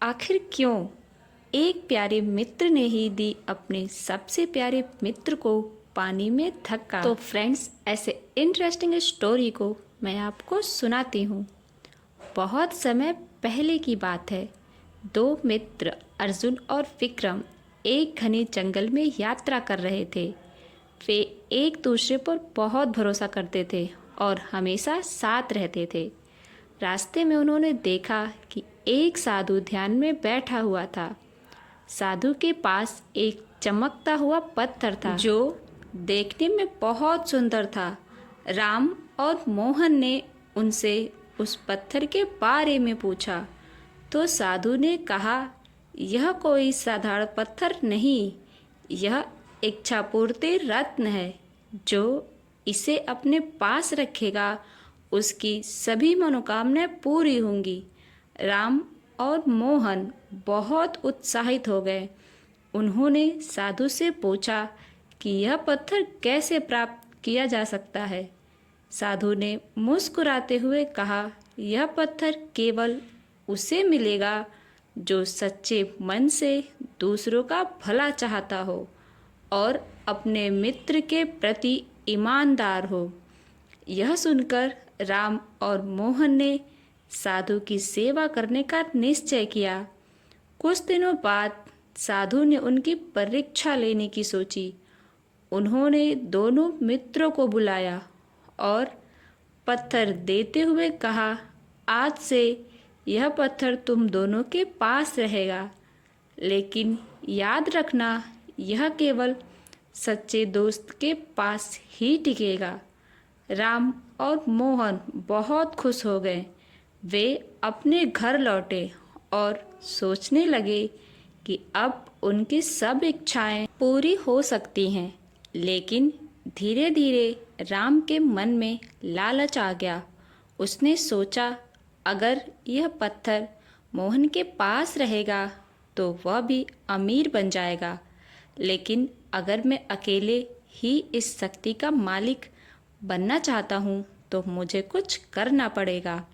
आखिर क्यों एक प्यारे मित्र ने ही दी अपने सबसे प्यारे मित्र को पानी में धक्का। तो फ्रेंड्स, ऐसे इंटरेस्टिंग स्टोरी को मैं आपको सुनाती हूँ। बहुत समय पहले की बात है। दो मित्र अर्जुन और विक्रम एक घने जंगल में यात्रा कर रहे थे। वे एक दूसरे पर बहुत भरोसा करते थे और हमेशा साथ रहते थे। रास्ते में उन्होंने देखा कि एक साधु ध्यान में बैठा हुआ था। साधु के पास एक चमकता हुआ पत्थर था जो देखने में बहुत सुंदर था। राम और मोहन ने उनसे उस पत्थर के बारे में पूछा तो साधु ने कहा, यह कोई साधारण पत्थर नहीं, यह इच्छापूर्ति रत्न है। जो इसे अपने पास रखेगा उसकी सभी मनोकामनाएं पूरी होंगी। राम और मोहन बहुत उत्साहित हो गए। उन्होंने साधु से पूछा कि यह पत्थर कैसे प्राप्त किया जा सकता है। साधु ने मुस्कुराते हुए कहा, यह पत्थर केवल उसे मिलेगा जो सच्चे मन से दूसरों का भला चाहता हो और अपने मित्र के प्रति ईमानदार हो। यह सुनकर राम और मोहन ने साधु की सेवा करने का निश्चय किया। कुछ दिनों बाद साधु ने उनकी परीक्षा लेने की सोची। उन्होंने दोनों मित्रों को बुलाया और पत्थर देते हुए कहा, आज से यह पत्थर तुम दोनों के पास रहेगा, लेकिन याद रखना यह केवल सच्चे दोस्त के पास ही टिकेगा। राम और मोहन बहुत खुश हो गए। वे अपने घर लौटे और सोचने लगे कि अब उनकी सब इच्छाएं पूरी हो सकती हैं। लेकिन धीरे धीरे राम के मन में लालच आ गया। उसने सोचा, अगर यह पत्थर मोहन के पास रहेगा तो वह भी अमीर बन जाएगा, लेकिन अगर मैं अकेले ही इस शक्ति का मालिक बनना चाहता हूँ तो मुझे कुछ करना पड़ेगा।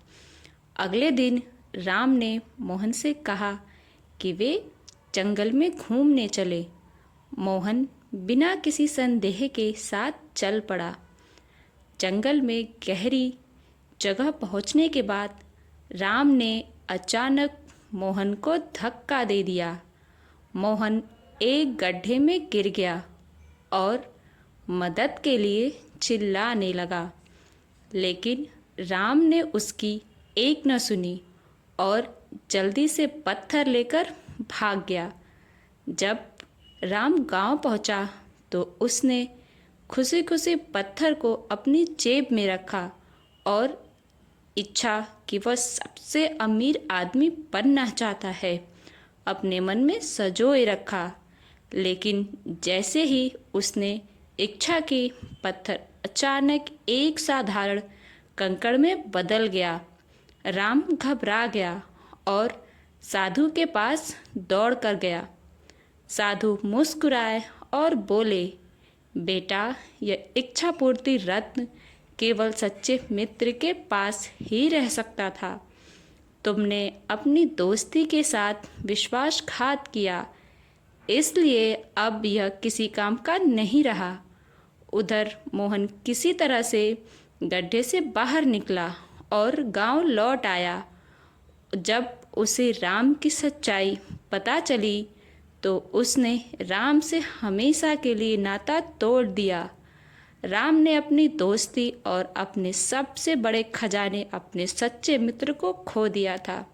अगले दिन राम ने मोहन से कहा कि वे जंगल में घूमने चले। मोहन बिना किसी संदेह के साथ चल पड़ा। जंगल में गहरी जगह पहुंचने के बाद राम ने अचानक मोहन को धक्का दे दिया। मोहन एक गड्ढे में गिर गया और मदद के लिए चिल्लाने लगा, लेकिन राम ने उसकी एक न सुनी और जल्दी से पत्थर लेकर भाग गया। जब राम गांव पहुंचा तो उसने खुशी खुशी पत्थर को अपनी जेब में रखा और इच्छा कि वह सबसे अमीर आदमी बनना चाहता है अपने मन में संजोए रखा। लेकिन जैसे ही उसने इच्छा की, पत्थर अचानक एक साधारण कंकड़ में बदल गया। राम घबरा गया और साधु के पास दौड़ कर गया। साधु मुस्कुराए और बोले, बेटा, यह इच्छा पूर्ति रत्न केवल सच्चे मित्र के पास ही रह सकता था। तुमने अपनी दोस्ती के साथ विश्वासघात किया, इसलिए अब यह किसी काम का नहीं रहा। उधर मोहन किसी तरह से गड्ढे से बाहर निकला और गांव लौट आया। जब उसे राम की सच्चाई पता चली तो उसने राम से हमेशा के लिए नाता तोड़ दिया। राम ने अपनी दोस्ती और अपने सबसे बड़े खजाने, अपने सच्चे मित्र को खो दिया था।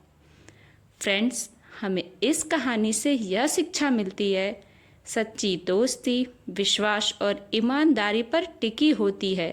फ्रेंड्स, हमें इस कहानी से यह शिक्षा मिलती है, सच्ची दोस्ती विश्वास और ईमानदारी पर टिकी होती है।